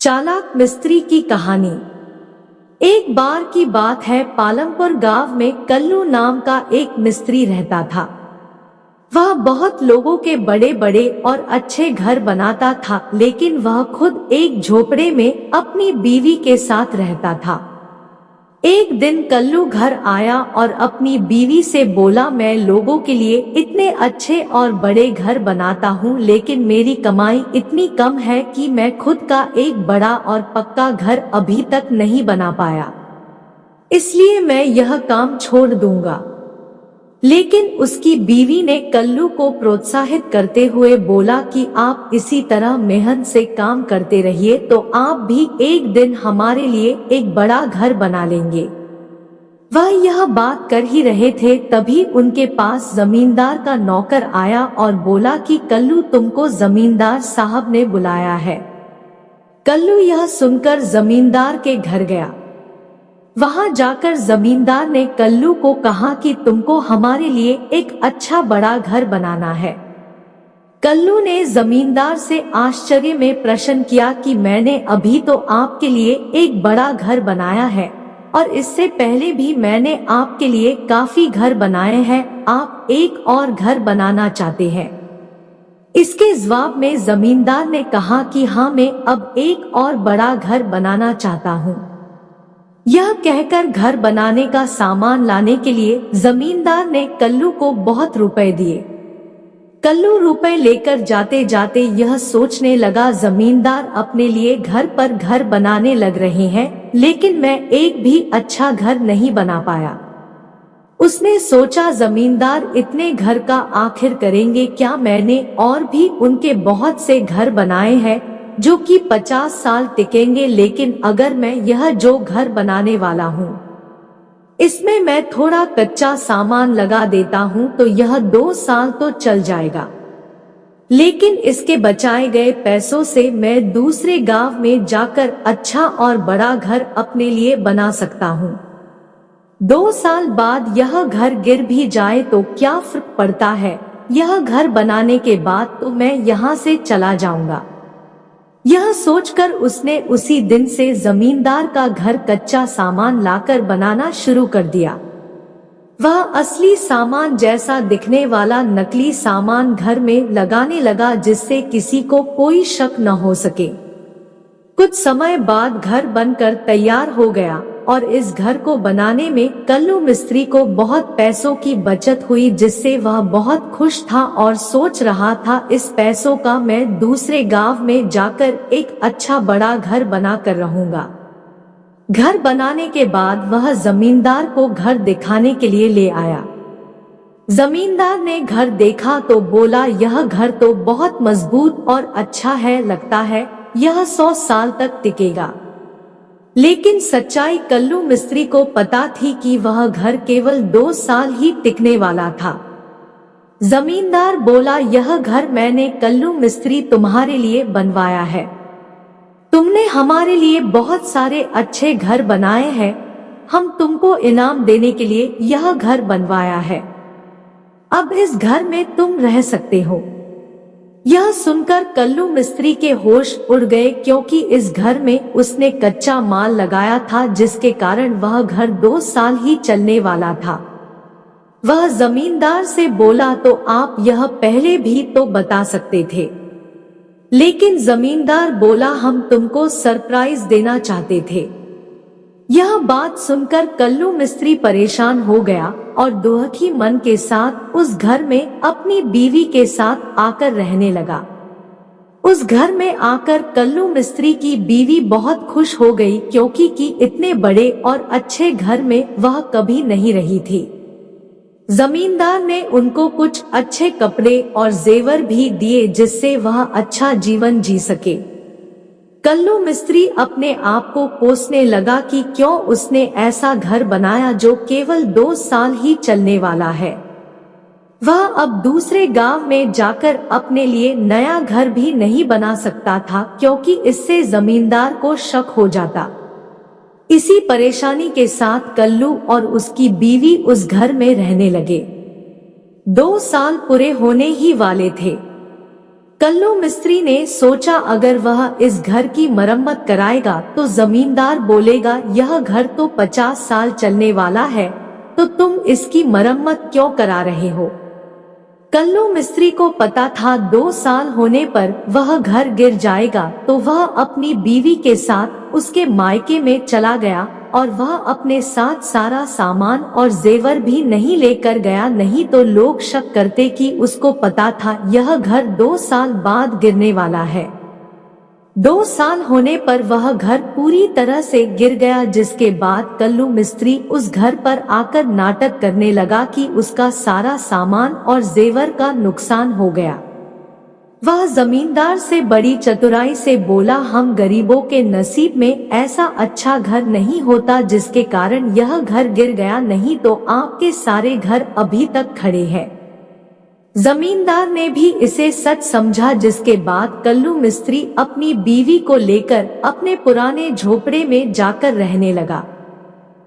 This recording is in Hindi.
चालाक मिस्त्री की कहानी। एक बार की बात है, पालमपुर गांव में कल्लू नाम का एक मिस्त्री रहता था। वह बहुत लोगों के बड़े बड़े और अच्छे घर बनाता था, लेकिन वह खुद एक झोपड़े में अपनी बीवी के साथ रहता था। एक दिन कल्लू घर आया और अपनी बीवी से बोला, मैं लोगों के लिए इतने अच्छे और बड़े घर बनाता हूँ, लेकिन मेरी कमाई इतनी कम है कि मैं खुद का एक बड़ा और पक्का घर अभी तक नहीं बना पाया, इसलिए मैं यह काम छोड़ दूंगा। लेकिन उसकी बीवी ने कल्लू को प्रोत्साहित करते हुए बोला कि आप इसी तरह मेहनत से काम करते रहिए तो आप भी एक दिन हमारे लिए एक बड़ा घर बना लेंगे। वह यह बात कर ही रहे थे, तभी उनके पास जमींदार का नौकर आया और बोला कि कल्लू, तुमको जमींदार साहब ने बुलाया है। कल्लू यह सुनकर जमींदार के घर गया। वहां जाकर जमींदार ने कल्लू को कहा कि तुमको हमारे लिए एक अच्छा बड़ा घर बनाना है। कल्लू ने जमींदार से आश्चर्य में प्रश्न किया कि मैंने अभी तो आपके लिए एक बड़ा घर बनाया है और इससे पहले भी मैंने आपके लिए काफी घर बनाए हैं, आप एक और घर बनाना चाहते हैं? इसके जवाब में जमींदार ने कहा कि हाँ, मैं अब एक और बड़ा घर बनाना चाहता हूँ। यह कहकर घर बनाने का सामान लाने के लिए जमींदार ने कल्लू को बहुत रुपए दिए। कल्लू रुपए लेकर जाते जाते यह सोचने लगा, जमींदार अपने लिए घर पर घर बनाने लग रहे हैं, लेकिन मैं एक भी अच्छा घर नहीं बना पाया। उसने सोचा, जमींदार इतने घर का आखिर करेंगे क्या? मैंने और भी उनके बहुत से घर बनाए हैं जो कि 50 साल टिकेंगे, लेकिन अगर मैं यह जो घर बनाने वाला हूँ इसमें मैं थोड़ा कच्चा सामान लगा देता हूँ तो यह 2 साल तो चल जाएगा, लेकिन इसके बचाए गए पैसों से मैं दूसरे गांव में जाकर अच्छा और बड़ा घर अपने लिए बना सकता हूँ। 2 साल बाद यह घर गिर भी जाए तो क्या फर्क पड़ता है, यह घर बनाने के बाद तो मैं यहाँ से चला जाऊंगा। यह सोचकर उसने उसी दिन से जमींदार का घर कच्चा सामान लाकर बनाना शुरू कर दिया। वह असली सामान जैसा दिखने वाला नकली सामान घर में लगाने लगा, जिससे किसी को कोई शक न हो सके। कुछ समय बाद घर बनकर तैयार हो गया और इस घर को बनाने में कल्लू मिस्त्री को बहुत पैसों की बचत हुई, जिससे वह बहुत खुश था और सोच रहा था, इस पैसों का मैं दूसरे गांव में जाकर एक अच्छा बड़ा घर बना कर रहूंगा। घर बनाने के बाद वह जमींदार को घर दिखाने के लिए ले आया। जमींदार ने घर देखा तो बोला, यह घर तो बहुत मजबूत और अच्छा है, लगता है यह 100 साल तक टिकेगा। लेकिन सच्चाई कल्लू मिस्त्री को पता थी कि वह घर केवल 2 साल ही टिकने वाला था। जमींदार बोला, यह घर मैंने कल्लू मिस्त्री तुम्हारे लिए बनवाया है। तुमने हमारे लिए बहुत सारे अच्छे घर बनाए हैं, हम तुमको इनाम देने के लिए यह घर बनवाया है। अब इस घर में तुम रह सकते हो। यह सुनकर कल्लू मिस्त्री के होश उड़ गए, क्योंकि इस घर में उसने कच्चा माल लगाया था, जिसके कारण वह घर 2 साल ही चलने वाला था। वह जमींदार से बोला, तो आप यह पहले भी तो बता सकते थे। लेकिन जमींदार बोला, हम तुमको सरप्राइज देना चाहते थे। यह बात सुनकर कल्लू मिस्त्री परेशान हो गया और दुखी मन के साथ उस घर में अपनी बीवी के साथ आकर रहने लगा। उस घर में आकर कल्लू मिस्त्री की बीवी बहुत खुश हो गई, क्योंकि इतने बड़े और अच्छे घर में वह कभी नहीं रही थी। जमींदार ने उनको कुछ अच्छे कपड़े और जेवर भी दिए, जिससे वह अच्छा जीवन जी सके। कल्लू मिस्त्री अपने आप को कोसने लगा कि क्यों उसने ऐसा घर बनाया जो केवल 2 साल ही चलने वाला है। वह अब दूसरे गांव में जाकर अपने लिए नया घर भी नहीं बना सकता था, क्योंकि इससे जमींदार को शक हो जाता। इसी परेशानी के साथ कल्लू और उसकी बीवी उस घर में रहने लगे। 2 साल पूरे होने ही वाले थे। कल्लू मिस्त्री ने सोचा अगर वह इस घर की मरम्मत कराएगा तो जमींदार बोलेगा यह घर तो 50 साल चलने वाला है, तो तुम इसकी मरम्मत क्यों करा रहे हो। कल्लू मिस्त्री को पता था 2 साल होने पर वह घर गिर जाएगा, तो वह अपनी बीवी के साथ उसके मायके में चला गया और वह अपने साथ सारा सामान और जेवर भी नहीं लेकर गया, नहीं तो लोग शक करते कि उसको पता था यह घर 2 साल बाद गिरने वाला है। 2 साल होने पर वह घर पूरी तरह से गिर गया, जिसके बाद कल्लू मिस्त्री उस घर पर आकर नाटक करने लगा कि उसका सारा सामान और जेवर का नुकसान हो गया। वह जमींदार से बड़ी चतुराई से बोला, हम गरीबों के नसीब में ऐसा अच्छा घर नहीं होता जिसके कारण यह घर गिर गया, नहीं तो आपके सारे घर अभी तक खड़े हैं। जमींदार ने भी इसे सच समझा, जिसके बाद कल्लू मिस्त्री अपनी बीवी को लेकर अपने पुराने झोपड़े में जाकर रहने लगा।